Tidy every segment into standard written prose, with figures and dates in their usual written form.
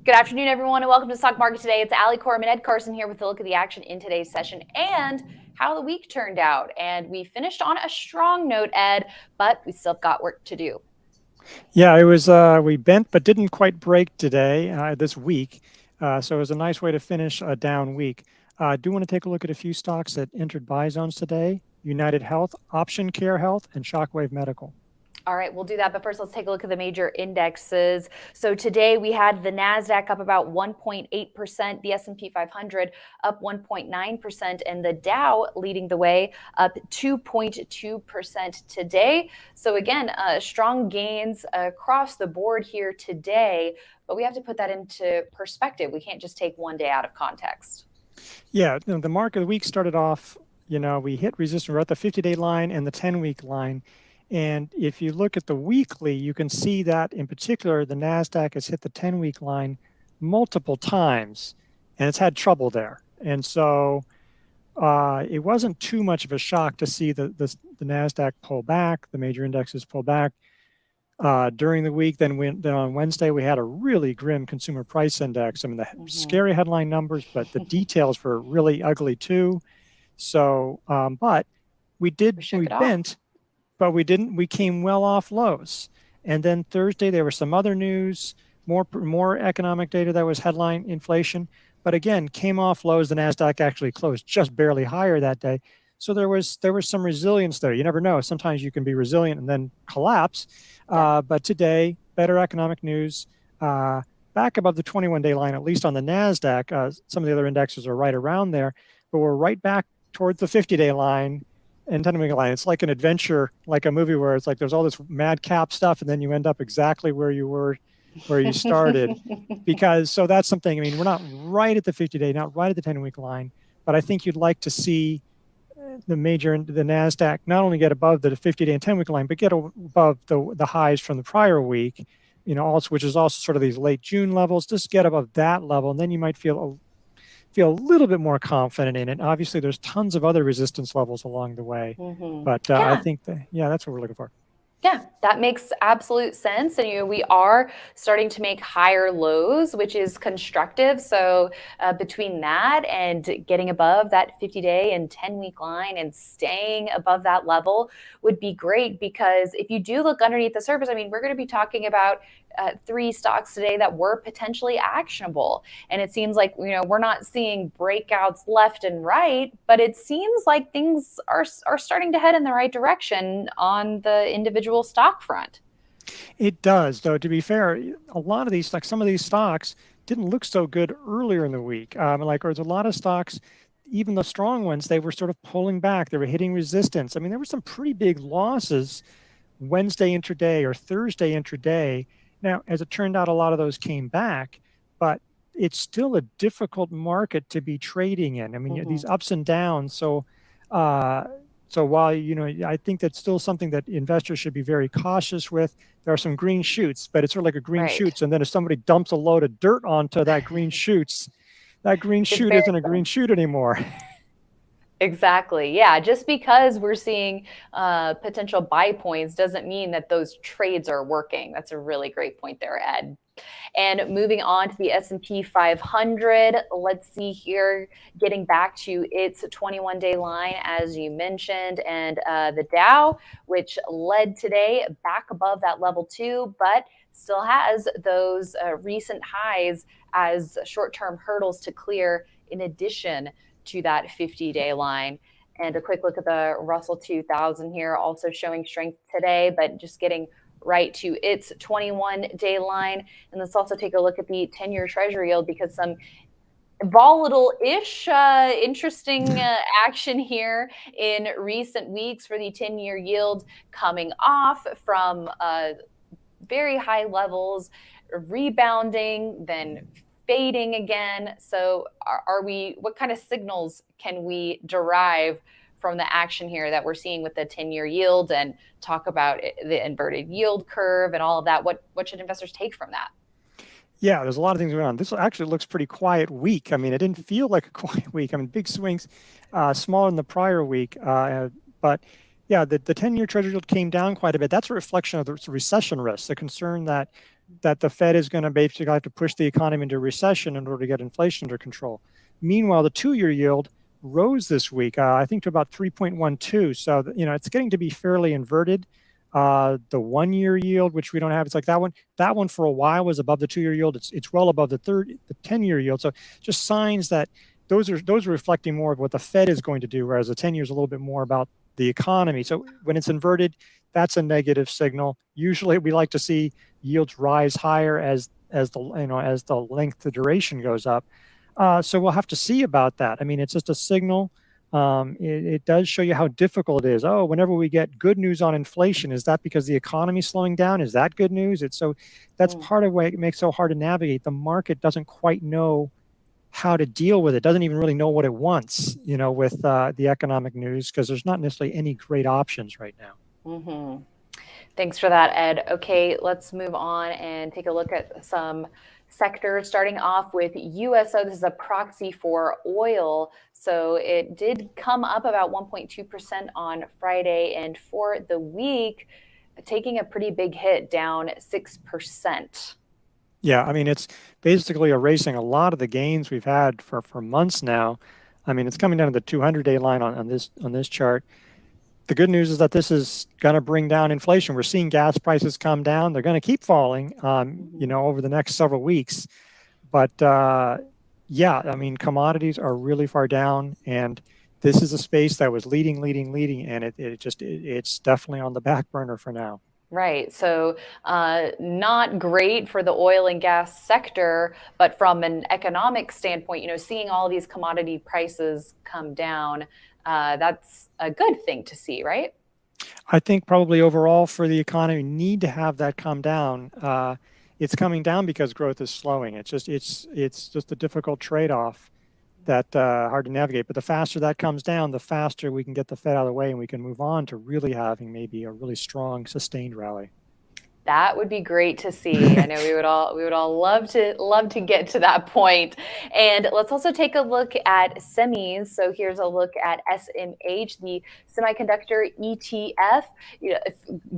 Good afternoon, everyone, and welcome to Stock Market Today. It's Coram and Ed Carson here with a look at the action in today's session and how the week turned out. And we finished on a strong note, Ed, but we still got work to do. Yeah, it was, we bent but didn't quite break today, this week. So it was a nice way to finish a down week. I do want to take a look at a few stocks that entered buy zones today: UnitedHealth, Option Care Health, and Shockwave Medical. All right, we'll do that. But first, let's take a look at the major indexes. So today we had the NASDAQ up about 1.8%, the S&P 500 up 1.9%, and the Dow leading the way up 2.2% today. So again, strong gains across the board here today, but we have to put that into perspective. We can't just take one day out of context. Yeah, the mark of the week started off, we hit resistance. We're at the 50-day line and the 10-week line. And if you look at the weekly, you can see that in particular, the NASDAQ has hit the 10-week line multiple times, and it's had trouble there. And so it wasn't too much of a shock to see the NASDAQ pull back, the major indexes pull back during the week. Then on Wednesday, we had a really grim consumer price index. I mean, the scary headline numbers, but the details were really ugly too. So, but we bent. But we didn't. We came well off lows. And then Thursday, there was some other news, more economic data that was headline inflation. But again, came off lows. The NASDAQ actually closed just barely higher that day. So there was some resilience there. You never know. Sometimes you can be resilient and then collapse. But today, better economic news, back above the 21-day line, at least on the NASDAQ. Some of the other indexes are right around there. But we're right back towards the 50-day line. And 10-week line, it's like an adventure, like a movie where it's like there's all this madcap stuff, and then you end up exactly where you started. So that's something. I mean, we're not right at the 50-day, not right at the 10-week line, but I think you'd like to see the NASDAQ not only get above the 50-day and 10-week line, but get above the highs from the prior week. Also, which is also sort of these late June levels. Just get above that level, and then you might feel a little bit more confident in it. Obviously, there's tons of other resistance levels along the way. But I think that's what we're looking for. Yeah, that makes absolute sense. And we are starting to make higher lows, which is constructive. So between that and getting above that 50-day and 10-week line and staying above that level would be great, because if you do look underneath the surface, I mean, we're going to be talking about 3 stocks today that were potentially actionable. And it seems like, we're not seeing breakouts left and right, but it seems like things are starting to head in the right direction on the individual stock front. It does, though, to be fair. A lot of these, like some of these stocks, didn't look so good earlier in the week. There's a lot of stocks, even the strong ones, they were sort of pulling back. They were hitting resistance. I mean, there were some pretty big losses Wednesday intraday or Thursday intraday. Now, as it turned out, a lot of those came back, but it's still a difficult market to be trading in. I mean, these ups and downs. So while, I think that's still something that investors should be very cautious with. There are some green shoots, but it's sort of like a green shoots. And then if somebody dumps a load of dirt onto that green shoots, that green shoot isn't a green shoot anymore. Exactly. Yeah. Just because we're seeing potential buy points doesn't mean that those trades are working. That's a really great point there, Ed. And moving on to the S&P 500, let's see here, getting back to its 21-day line, as you mentioned, and the Dow, which led today back above that level too, but still has those recent highs as short-term hurdles to clear, in addition to that 50-day line. And a quick look at the Russell 2000 here, also showing strength today, but just getting right to its 21-day line. And let's also take a look at the 10-year Treasury yield, because some volatile-ish, interesting action here in recent weeks for the 10-year yield, coming off from very high levels, rebounding, then fading again. So what kind of signals can we derive from the action here that we're seeing with the 10-year yield, and talk about the inverted yield curve and all of that? What should investors take from that? Yeah, there's a lot of things going on. This actually looks pretty quiet week. I mean, it didn't feel like a quiet week. I mean, big swings, smaller than the prior week, but Yeah, the 10-year Treasury yield came down quite a bit. That's a reflection of the recession risk, the concern that the Fed is going to basically have to push the economy into recession in order to get inflation under control. Meanwhile, the 2-year yield rose this week, I think, to about 3.12. So, it's getting to be fairly inverted. The 1-year yield, which we don't have, it's like that one. That one for a while was above the 2-year yield. It's well above the 10-year yield. So, just signs that those are reflecting more of what the Fed is going to do, whereas the 10 years a little bit more about the economy. So when it's inverted, that's a negative signal. Usually, we like to see yields rise higher as the length, the duration goes up. So we'll have to see about that. I mean, it's just a signal. It does show you how difficult it is. Oh, whenever we get good news on inflation, is that because the economy is slowing down? Is that good news? That's part of why it makes it so hard to navigate. The market doesn't quite know how to deal with it, doesn't even really know what it wants, with the economic news, because there's not necessarily any great options right now. Mm-hmm. Thanks for that, Ed. Okay, let's move on and take a look at some sectors, starting off with USO. This is a proxy for oil. So it did come up about 1.2% on Friday, and for the week, taking a pretty big hit, down 6%. Yeah, I mean, it's basically erasing a lot of the gains we've had for months now. I mean, it's coming down to the 200-day line on this chart. The good news is that this is going to bring down inflation. We're seeing gas prices come down. They're going to keep falling, over the next several weeks. But yeah, I mean, commodities are really far down, and this is a space that was leading, and it's definitely on the back burner for now. Right. So, not great for the oil and gas sector, but from an economic standpoint, seeing all these commodity prices come down, that's a good thing to see, right? I think probably overall for the economy, need to have that come down. It's coming down because growth is slowing. It's just a difficult trade-off that hard to navigate. But the faster that comes down, the faster we can get the Fed out of the way, and we can move on to really having maybe a really strong, sustained rally. That would be great to see. I know we would all love to get to that point. And let's also take a look at semis. So here's a look at SMH, the semiconductor ETF.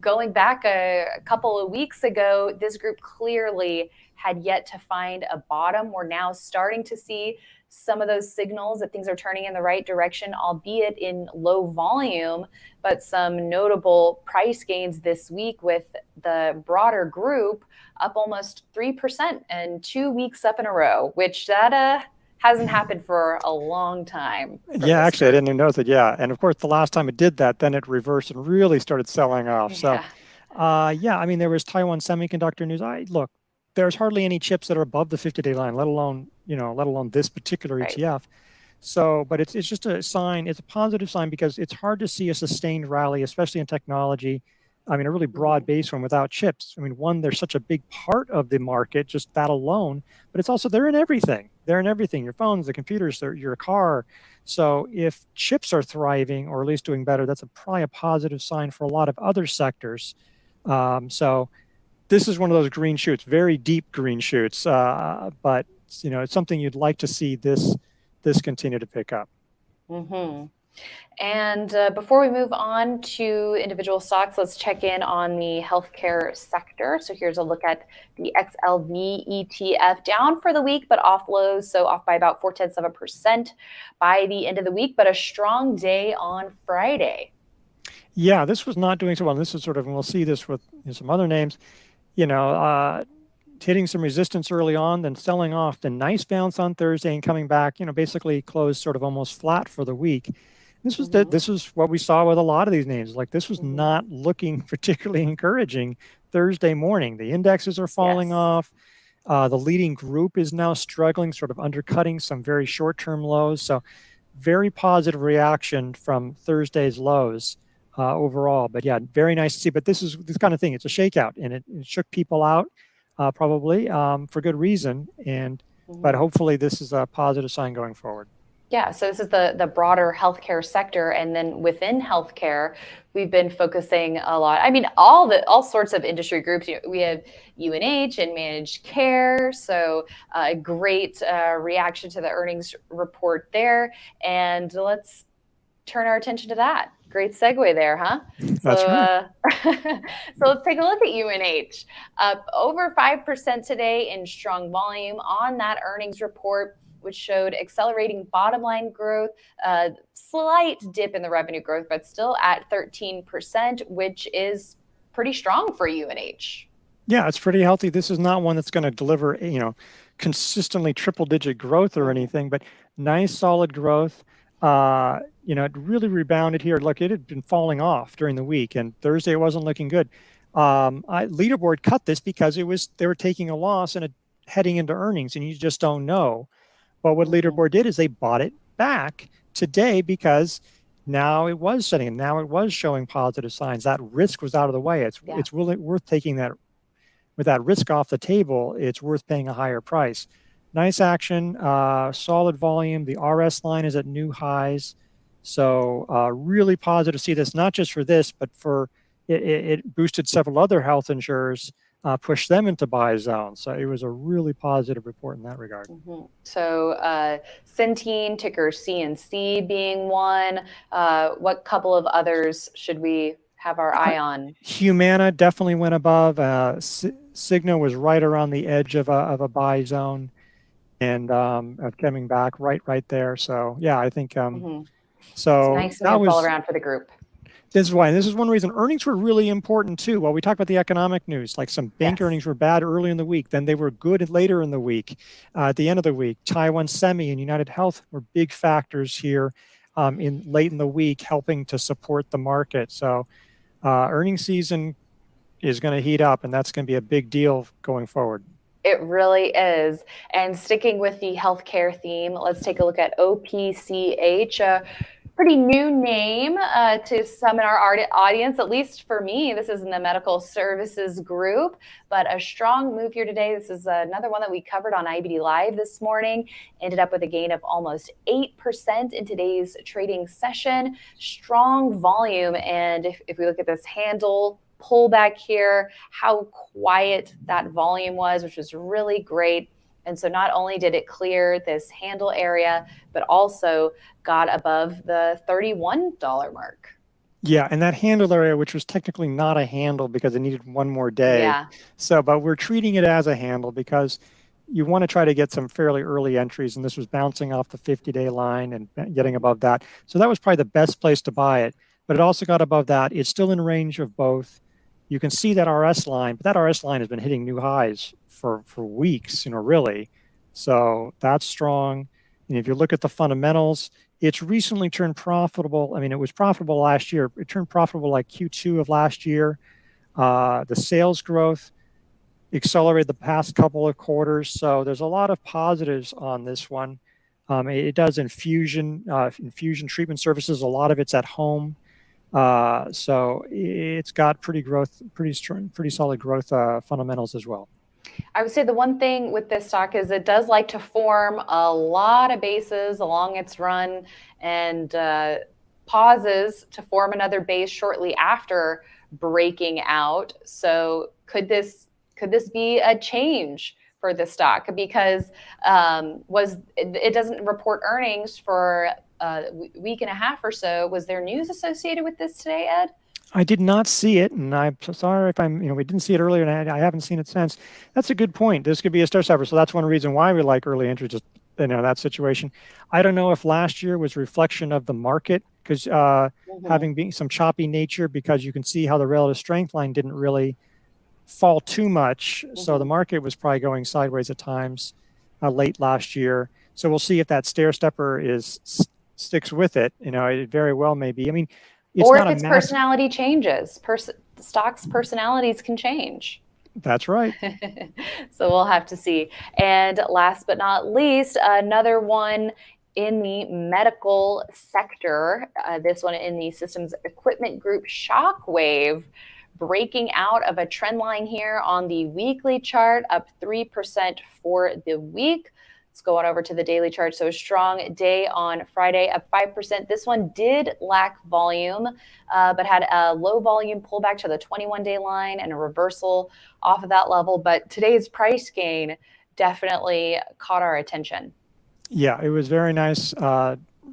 Going back a couple of weeks ago, this group clearly had yet to find a bottom. We're now starting to see some of those signals that things are turning in the right direction, albeit in low volume, but some notable price gains this week with the broader group up almost 3% and 2 weeks up in a row, which that hasn't happened for a long time. Yeah, actually, I didn't even notice it. Yeah. And of course, the last time it did that, then it reversed and really started selling off. So, yeah, I mean, there was Taiwan Semiconductor news. Look, there's hardly any chips that are above the 50-day line, let alone this particular ETF. So, but it's just a sign. It's a positive sign because it's hard to see a sustained rally, especially in technology. I mean, a really broad-based one without chips. I mean, one, they're such a big part of the market, just that alone. But it's also they're in everything. They're in everything. Your phones, the computers, your car. So if chips are thriving or at least doing better, that's probably a positive sign for a lot of other sectors. So this is one of those green shoots, very deep green shoots. But it's something you'd like to see this continue to pick up. Mm-hmm. And before we move on to individual stocks, let's check in on the healthcare sector. So here's a look at the XLV ETF, down for the week, but off lows, so off by about 0.4% by the end of the week, but a strong day on Friday. Yeah, this was not doing so well. This is sort of, and we'll see this with some other names, hitting some resistance early on, then selling off, then nice bounce on Thursday and coming back, basically closed sort of almost flat for the week. This was what we saw with a lot of these names. Like this was not looking particularly encouraging Thursday morning. The indexes are falling off. The leading group is now struggling, sort of undercutting some very short-term lows. So very positive reaction from Thursday's lows overall. But yeah, very nice to see. But this is this kind of thing. It's a shakeout, and it shook people out probably for good reason. But hopefully this is a positive sign going forward. Yeah, so this is the broader healthcare sector, and then within healthcare, we've been focusing a lot. I mean, all sorts of industry groups. We have UNH and managed care, so a great reaction to the earnings report there. And let's turn our attention to that. Great segue there, huh? That's right. So let's take a look at UNH. Up over 5% today in strong volume on that earnings report, which showed accelerating bottom line growth, a slight dip in the revenue growth, but still at 13%, which is pretty strong for UNH. Yeah, it's pretty healthy. This is not one that's going to deliver, consistently triple-digit growth or anything, but nice, solid growth. It really rebounded here. Look, it had been falling off during the week, and Thursday it wasn't looking good. Leaderboard cut this because they were taking a loss and heading into earnings, and you just don't know. But what Leaderboard did is they bought it back today because now it was setting, now it was showing positive signs. That risk was out of the way. It's really worth taking that. With that risk off the table, it's worth paying a higher price. Nice action, solid volume. The RS line is at new highs. So really positive to see this, not just for this, but for it boosted several other health insurers, pushed them into buy zone. So it was a really positive report in that regard. So Centene, ticker CNC being one. What couple of others should we have our eye on? Humana definitely went above. Cigna was right around the edge of a buy zone, and of coming back right there. So yeah, I think so. It's nice move all around for the group. This is one reason earnings were really important too. While we talk about the economic news, like some bank earnings were bad early in the week, then they were good later in the week. At the end of the week, Taiwan Semi and UnitedHealth were big factors here late in the week, helping to support the market. So earnings season is going to heat up, and that's going to be a big deal going forward. It really is. And sticking with the healthcare theme, let's take a look at OPCH, a pretty new name to some in our audience, at least for me. This is in the medical services group, but a strong move here today. This is another one that we covered on IBD Live this morning. Ended up with a gain of almost 8% in today's trading session. Strong volume. And if we look at this handle pullback here, how quiet that volume was, which was really great. And so not only did it clear this handle area, but also got above the $31 mark. Yeah, and that handle area, which was technically not a handle because it needed one more day. Yeah. So, but we're treating it as a handle because you want to try to get some fairly early entries, and this was bouncing off the 50-day line and getting above that. So that was probably the best place to buy it, but it also got above that. It's still in range of both. You can see that RS line, but that RS line has been hitting new highs for weeks, really. So that's strong. And if you look at the fundamentals, it's recently turned profitable. I mean, it was profitable last year. It turned profitable like Q2 of last year. The sales growth accelerated the past couple of quarters. So there's a lot of positives on this one. It does infusion treatment services. A lot of it's at home. So it's got pretty solid growth fundamentals as well. I would say the one thing with this stock is it does like to form a lot of bases along its run and pauses to form another base shortly after breaking out. So could this be a change for the stock? Because it doesn't report earnings for a week and a half or so. Was there news associated with this today, Ed? I did not see it, and I'm so sorry if we didn't see it earlier, and I haven't seen it since. That's a good point. This could be a star stopper, so that's one reason why we like early entry, just that situation. I don't know if last year was a reflection of the market, because having been some choppy nature, because you can see how the relative strength line didn't really fall too much, so the market was probably going sideways at times late last year. So we'll see if that stair stepper sticks with it. It very well may be. I mean, or if its personality changes. Stocks' personalities can change. That's right. So we'll have to see. And last but not least, another one in the medical sector, this one in the systems equipment group, SHOCKWAVE, breaking out of a trend line here on the weekly chart, up 3% for the week. Let's go on over to the daily chart. So a strong day on Friday, up 5%. This one did lack volume, but had a low volume pullback to the 21-day line and a reversal off of that level. But today's price gain definitely caught our attention. Yeah, it was very nice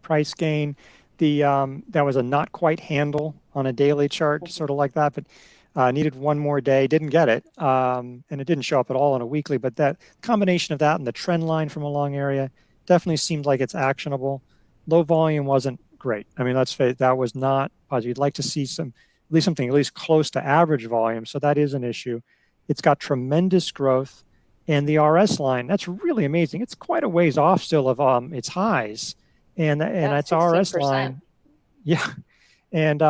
price gain. that was a not quite handle on a daily chart, sort of like that, but needed one more day, didn't get it. And it didn't show up at all on a weekly, but that combination of that and the trend line from a long area definitely seemed like it's actionable. Low volume wasn't great. I mean, let's face it, that was not positive. You'd like to see at least something at least close to average volume. So that is an issue. It's got tremendous growth. And the RS line, that's really amazing. It's quite a ways off still of its highs. And that's 16%. RS line. Yeah. And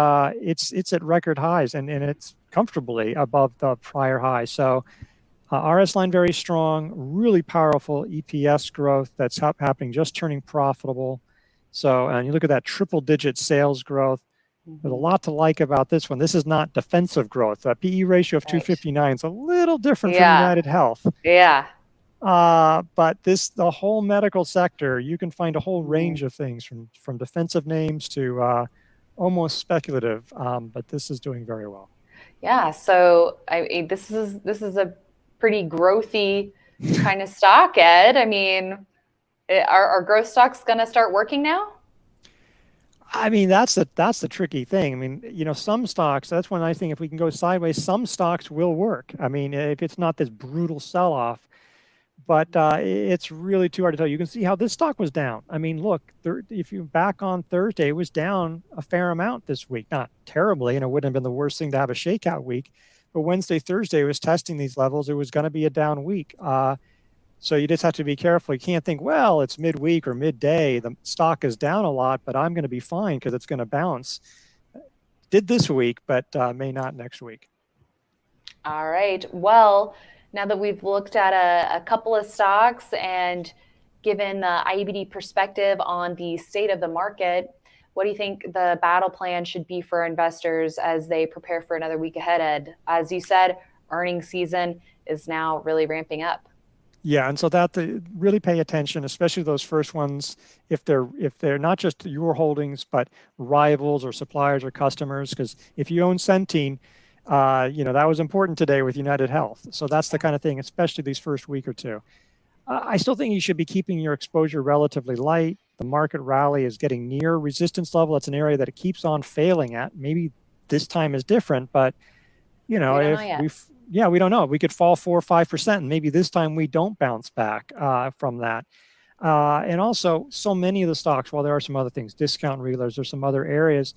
it's at record highs, and it's comfortably above the prior high. So RS line very strong, really powerful EPS growth that's happening, just turning profitable. So, and you look at that triple-digit sales growth. There's a lot to like about this one. This is not defensive growth. That PE ratio of 259 is a little different from UnitedHealth. Yeah. But the whole medical sector, you can find a whole range of things from defensive names to almost speculative. But this is doing very well. Yeah. So this is a pretty growthy kind of stock, Ed. I mean, are growth stocks going to start working now? I mean, that's the tricky thing. I mean, some stocks, that's when I think if we can go sideways, some stocks will work. I mean, if it's not this brutal sell-off, but it's really too hard to tell. You can see how this stock was down. I mean, look, if you back on Thursday, it was down a fair amount this week. Not terribly, and it wouldn't have been the worst thing to have a shakeout week. But Wednesday, Thursday, it was testing these levels. It was going to be a down week. So you just have to be careful. You can't think, well, it's midweek or midday. The stock is down a lot, but I'm going to be fine because it's going to bounce. Did this week, but may not next week. All right. Well, now that we've looked at a couple of stocks and given the IBD perspective on the state of the market, what do you think the battle plan should be for investors as they prepare for another week ahead, Ed? As you said, earnings season is now really ramping up. Yeah, and so really pay attention, especially those first ones, if they're not just your holdings, but rivals or suppliers or customers. Because if you own Centene, that was important today with UnitedHealth. So that's the kind of thing, especially these first week or two. I still think you should be keeping your exposure relatively light. The market rally is getting near resistance level. It's an area that it keeps on failing at. Maybe this time is different, but we don't know. We could fall 4 or 5%, and maybe this time we don't bounce back from that. And also, so many of the stocks, while there are some other things, discount reelers, there's some other areas.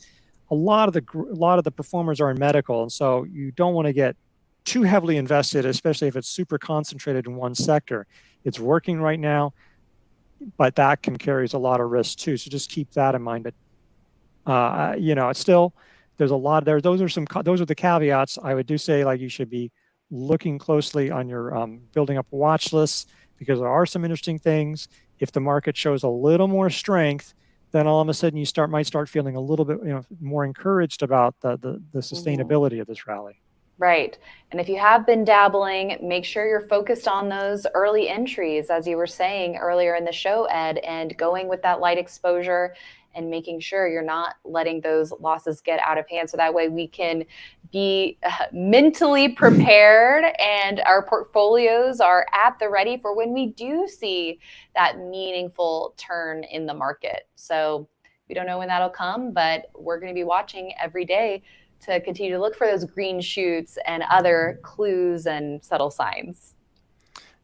A lot of the performers are in medical, and so you don't want to get too heavily invested, especially if it's super concentrated in one sector. It's working right now, but that carries a lot of risk too. So just keep that in mind. But it's still. There's a lot there. Those are the caveats. I would say, like, you should be looking closely on your building up watch lists, because there are some interesting things. If the market shows a little more strength, then all of a sudden you might start feeling a little bit more encouraged about the sustainability of this rally. Right. And if you have been dabbling, make sure you're focused on those early entries, as you were saying earlier in the show, Ed, and going with that light exposure and making sure you're not letting those losses get out of hand. So that way we can be mentally prepared and our portfolios are at the ready for when we do see that meaningful turn in the market. So we don't know when that'll come, but we're going to be watching every day to continue to look for those green shoots and other clues and subtle signs.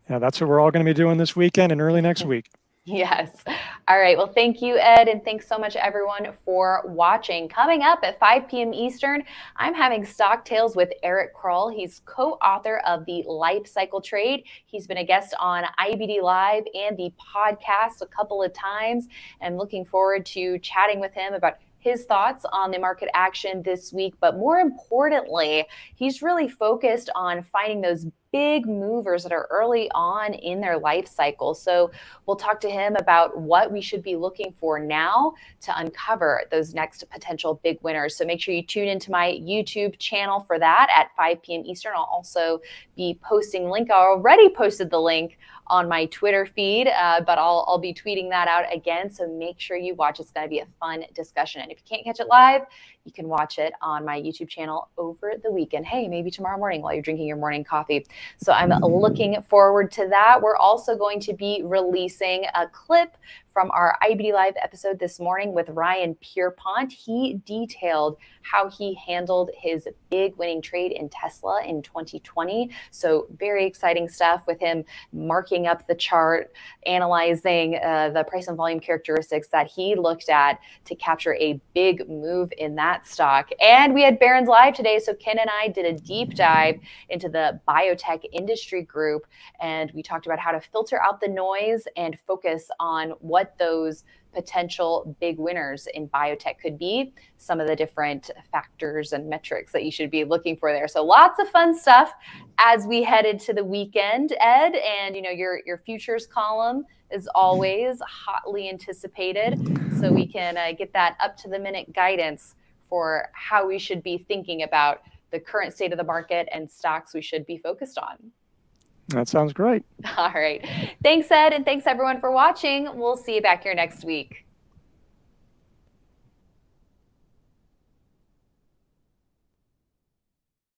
Yeah, that's what we're all going to be doing this weekend and early next week. Yes. All right. Well, thank you, Ed. And thanks so much, everyone, for watching. Coming up at 5 p.m. Eastern, I'm having Stock Tales with Eric Kroll. He's co-author of The Life Cycle Trade. He's been a guest on IBD Live and the podcast a couple of times. And looking forward to chatting with him about his thoughts on the market action this week. But more importantly, he's really focused on finding those big movers that are early on in their life cycle. So we'll talk to him about what we should be looking for now to uncover those next potential big winners. So make sure you tune into my YouTube channel for that at 5 p.m. Eastern. I'll also be posting link. I already posted the link on my Twitter feed, but I'll be tweeting that out again. So make sure you watch. It's going to be a fun discussion. And if you can't catch it live, you can watch it on my YouTube channel over the weekend. Hey, maybe tomorrow morning while you're drinking your morning coffee. So I'm looking forward to that. We're also going to be releasing a clip from our IBD Live episode this morning with Ryan Pierpont. He detailed how he handled his big winning trade in Tesla in 2020. So very exciting stuff with him marking up the chart, analyzing the price and volume characteristics that he looked at to capture a big move in that stock. And we had Barron's Live today, so Ken and I did a deep dive into the biotech industry group, and we talked about how to filter out the noise and focus on what those potential big winners in biotech could be, some of the different factors and metrics that you should be looking for there. So lots of fun stuff as we head into the weekend, Ed. And your futures column is always hotly anticipated, so we can get that up to the minute guidance for how we should be thinking about the current state of the market and stocks we should be focused on. That sounds great. All right. Thanks, Ed, and thanks everyone for watching. We'll see you back here next week.